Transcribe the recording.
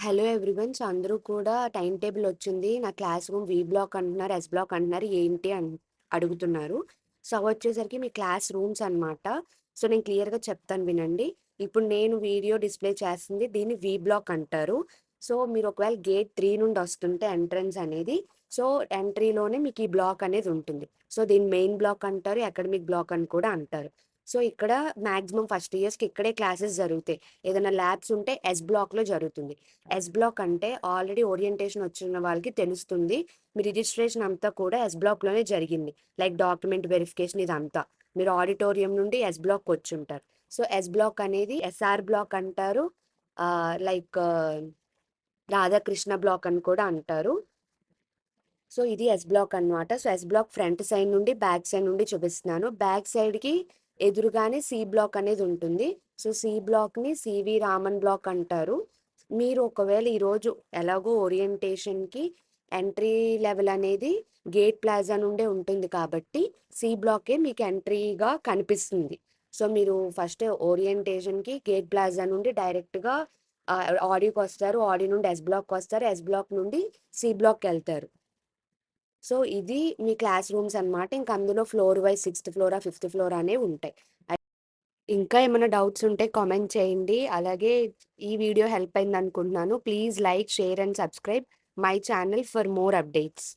Hello everyone. So, అందరూ కూడా time table వచ్చింది. నా క్లాస్ రూమ్ వి బ్లాక్ అంటున్నారు, ఎస్ బ్లాక్ అంటున్నారు. ఏంటి అని అడుగుతున్నారు. సో, అవొచ్చేసరికి మీ క్లాస్ రూమ్స్ అనమాట. సో, నేను క్లియర్‌గా చెప్తాను వినండి. ఇప్పుడు నేను వీడియో డిస్‌ప్లే చేస్తుంది దీన్ని వి బ్లాక్ అంటారు. సో, మీరు ఒకవేళ గేట్ 3 నుండి వస్తుంటే ఎంట్రన్స్ అనేది, సో, ఎంట్రీలోనే మీకు ఈ బ్లాక్ అనేది ఉంటుంది. సో, దీన్ని మెయిన్ బ్లాక్ అంటారు, అకాడమిక్ బ్లాక్ అని కూడా అంటారు. సో, ఇక్కడ మాక్సిమం ఫస్ట్ ఇయర్స్‌కి ఇక్కడే క్లాసెస్ జరుగుతాయి. ఏదైనా ల్యాబ్స్ ఉంటే ఎస్ బ్లాక్‌లో జరుగుతుంది. ఎస్ బ్లాక్ అంటే ఆల్రెడీ ఓరియంటేషన్ వచ్చిన వాళ్ళకి తెలుస్తుంది. మీ రిజిస్ట్రేషన్ అంతా కూడా ఎస్ బ్లాక్‌లోనే జరిగింది. లైక్ డాక్యుమెంట్ వెరిఫికేషన్ ఇదంతా. మీరు ఆడిటోరియం నుండి ఎస్ బ్లాక్‌కి వచ్చుంటారు. సో, ఎస్ బ్లాక్ అనేది ఎస్ఆర్ బ్లాక్ అంటారు. లైక్ రాధాకృష్ణ బ్లాక్ అని కూడా అంటారు. సో, ఇది ఎస్ బ్లాక్ అన్నమాట. So, S block front side నుండి, బ్యాక్ సైడ్ నుండి చూపిస్తున్నాను. బ్యాక్ సైడ్‌కి ఎదురుగానే సి బ్లాక్ అనేది ఉంటుంది. సో, సి బ్లాక్‌ని సివి రామన్ బ్లాక్ అంటారు. మీరు ఒకవేళ ఈరోజు ఎలాగో ఓరియంటేషన్‌కి ఎంట్రీ లెవెల్ అనేది గేట్ ప్లాజా నుండే ఉంటుంది కాబట్టి, సి బ్లాకే మీకు ఎంట్రీగా కనిపిస్తుంది. సో, మీరు ఫస్ట్ ఓరియంటేషన్‌కి గేట్ ప్లాజా నుండి డైరెక్ట్‌గా ఆడీకొస్తారు. ఆడీ నుండి ఎస్ బ్లాక్‌కొస్తారు. ఎస్ బ్లాక్ నుండి సి బ్లాక్‌కెళ్తారు. సో, ఇది మీ క్లాస్ రూమ్స్ అన్నమాట. ఇంక అందులో ఫ్లోర్ వైస్ సిక్స్త్ ఫ్లోరా, ఫిఫ్త్ ఫ్లోరా అనేవుంటాయి. ఇంకా ఏమైనా డౌట్స్ ఉంటే కామెంట్ చేయండి. అలాగే ఈ వీడియో హెల్ప్ అయిందనుకుంటున్నాను. Please like, share and subscribe my channel for more updates.